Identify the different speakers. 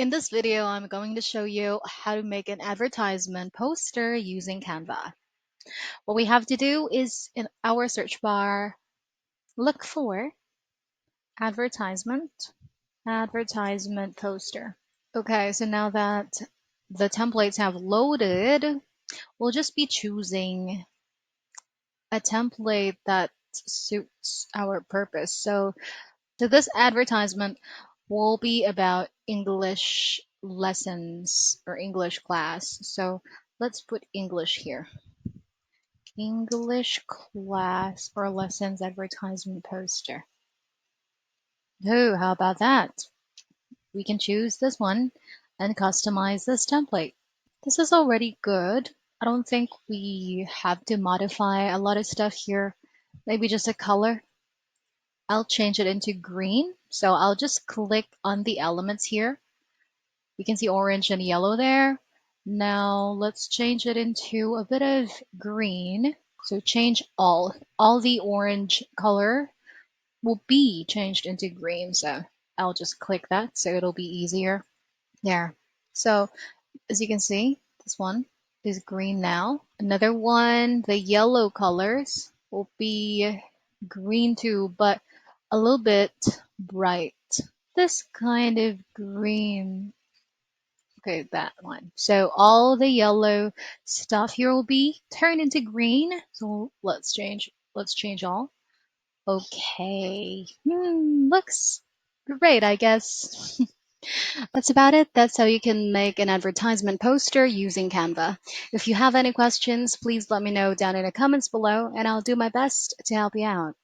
Speaker 1: In this video, I'm going to show you how to make an advertisement poster using Canva. What we have to do is in our search bar, look for advertisement, advertisement poster. Okay, so now that the templates have loaded, we'll just be choosing a template that suits our purpose. So this advertisement will be about English lessons or English class. So let's put English here. English class or lessons advertisement poster. Oh, how about that? We can choose this one and customize this template. This is already good. I don't think we have to modify a lot of stuff here. Maybe just a color. I'll change it into green. So I'll just click on the elements here. You can see orange and yellow there. Now let's change it into a bit of green. So change all. All the orange color will be changed into green. So I'll just click that so it'll be easier. There. So as you can see, this one is green now. Another one, the yellow colors will be green too, but a little bit bright. This kind of green. Okay, that one. So all the yellow stuff here will be turned into green. So let's change all. Okay. Looks great, I guess. That's about it. That's how you can make an advertisement poster using Canva. If you have any questions, please let me know down in the comments below and I'll do my best to help you out.